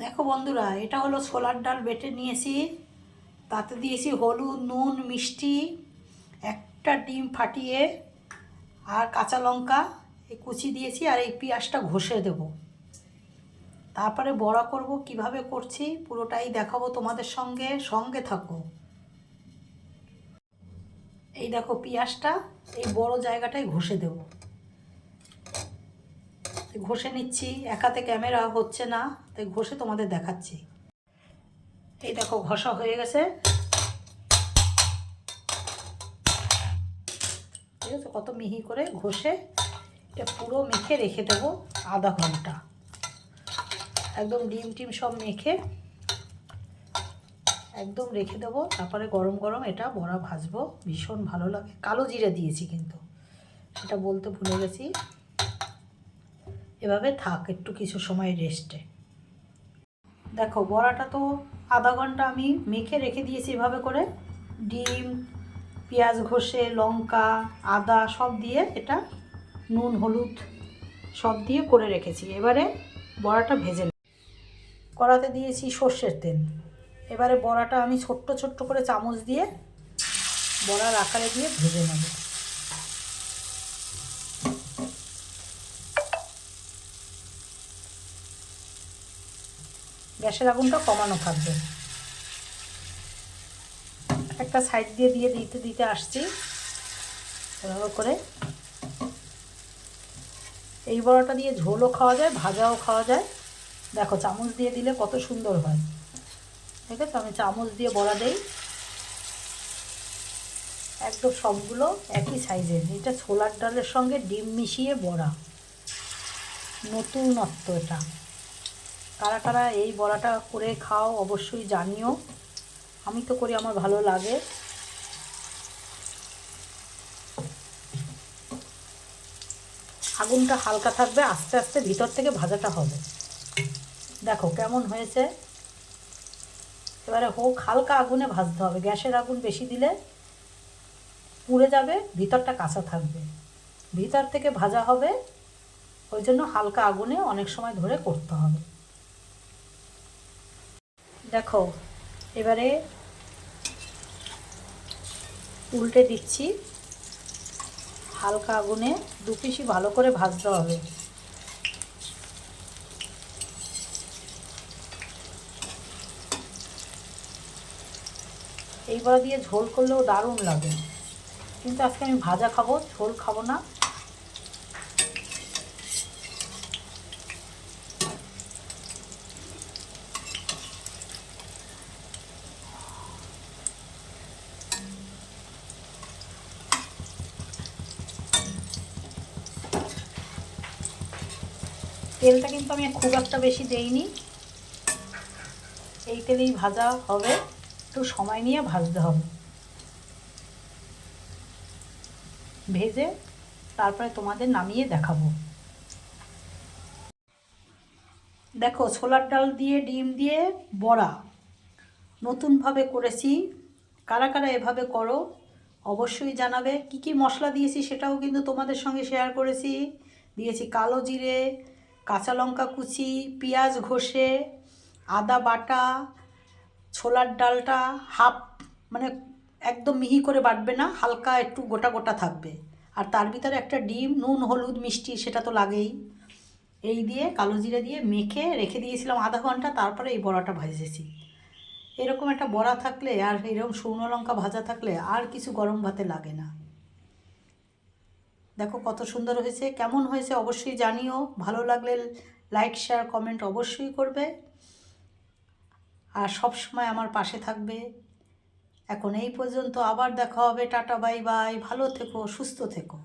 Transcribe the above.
দেখো বন্ধুরা, এটা হলো ছোলার ডাল বেটে নিয়েছি। তাতে দিয়েছি হলুদ, নুন, মিষ্টি, একটা ডিম ফাটিয়ে, আর কাঁচা লঙ্কা এই কুচি দিয়েছি, আর এই পেঁয়াজটা ঘষে দেব। তারপরে বড়া করব, কিভাবে করছি পুরোটাই দেখাবো তোমাদের সঙ্গে, সঙ্গে থাকো। এই দেখো পেঁয়াজটা এই বড় জায়গাটায় ঘষে দেব। ঘষে নিচ্ছি, এক হাতে ক্যামেরা হচ্ছে না, তাই ঘষে তোমাদের দেখাচ্ছি। এই দেখো ঘষা হয়ে গেছে, ঠিক আছে? কত মিহি করে ঘষে এটা পুরো মেখে রেখে দেবো আধা ঘন্টা। একদম ডিম টিম সব মেখে একদম রেখে দেবো। তারপরে গরম গরম এটা বড়া ভাজবো, ভীষণ ভালো লাগে। কালো জিরে দিয়েছি কিন্তু, সেটা বলতে ভুলে গেছি। এভাবে থাক একটু কিছু সময় রেস্টে। দেখো বড়াটা তো আধা ঘন্টা আমি মেখে রেখে দিয়েছি এভাবে করে। ডিম, পেঁয়াজ ঘষে, লঙ্কা, আদা সব দিয়ে, এটা নুন হলুদ সব দিয়ে করে রেখেছি। এবারে বড়াটা ভেজে নেব। কড়াতে দিয়েছি সর্ষের তেল। এবারে বড়াটা আমি ছোট্ট ছোট্ট করে চামচ দিয়ে বড়ার আকারে দিয়ে ভেজে নেব। গ্যাসের আগুনটা কমানো থাকবে। একটা সাইড দিয়ে দিয়ে দিতে দিতে আসছি এভাবে করে। এই বড়াটা দিয়ে ঝোলও খাওয়া যায়, ভাজাও খাওয়া যায়। দেখো চামচ দিয়ে দিলে কত সুন্দর হয়, ঠিক আছে? আমি চামচ দিয়ে বড়া দেই, একদম সবগুলো একই সাইজের। এটা ছোলার ডালের সঙ্গে ডিম মিশিয়ে বড়া, নতুনত্ব এটা। কারা কারা এই বড়াটা করে খাও অবশ্যই জানিও। আমি তো করি, আমার ভালো লাগে। আগুনটা হালকা থাকবে, আস্তে আস্তে ভিতর থেকে ভাজাটা হবে। দেখো কেমন হয়েছে। এবারে হোক, হালকা আগুনে ভাজতে হবে। গ্যাসের আগুন বেশি দিলে পুড়ে যাবে, ভিতরটা কাঁচা থাকবে। ভিতর থেকে ভাজা হবে, ওই জন্য হালকা আগুনে অনেক সময় ধরে করতে হবে। দেখো এবারে উল্টে দিচ্ছি। হালকা আগুনে দু পিসই ভালো করে ভাজতে হবে। এই বড়া দিয়ে ঝোল করলেও দারুণ লাগে, কিন্তু আজকে আমি ভাজা খাবো, ঝোল খাবো না। তেলটা কিন্তু আমি খুব একটা বেশি দেইনি, এই তেলেই ভাজা হবে। একটু সময় নিয়ে ভাজতে হবে। ভেজে তারপরে তোমাদের নামিয়ে দেখাবো। দেখো ছোলার ডাল দিয়ে ডিম দিয়ে বড়া নতুনভাবে করেছি। কারা কারা এভাবে করো অবশ্যই জানাবে। কি কি মশলা দিয়েছি সেটাও কিন্তু তোমাদের সঙ্গে শেয়ার করেছি। দিয়েছি কালো জিরে, কাঁচা লঙ্কা কুচি, পেঁয়াজ ঘষে, আদা বাটা। ছোলার ডালটা হাফ, মানে একদম মিহি করে বাটবে না, হালকা একটু গোটা গোটা থাকবে। আর তার ভিতরে একটা ডিম, নুন হলুদ মিষ্টি সেটা তো লাগেই। এই দিয়ে কালো জিরে দিয়ে মেখে রেখে দিয়েছিলাম আধা ঘন্টা, তারপরে এই বড়াটা ভেজেছি। এরকম একটা বড়া থাকলে আর এরকম শুকনো লঙ্কা ভাজা থাকলে আর কিছু গরম ভাতে লাগে না। দেখো কত সুন্দর হয়েছে। কেমন হয়েছে অবশ্যই জানিও। ভালো লাগলে লাইক শেয়ার কমেন্ট অবশ্যই করবে, আর সব সময় আমার পাশে থাকবে। এখন এই পর্যন্ত, আবার দেখা হবে। টাটা বাই বাই, ভালো থেকো, সুস্থ থেকো।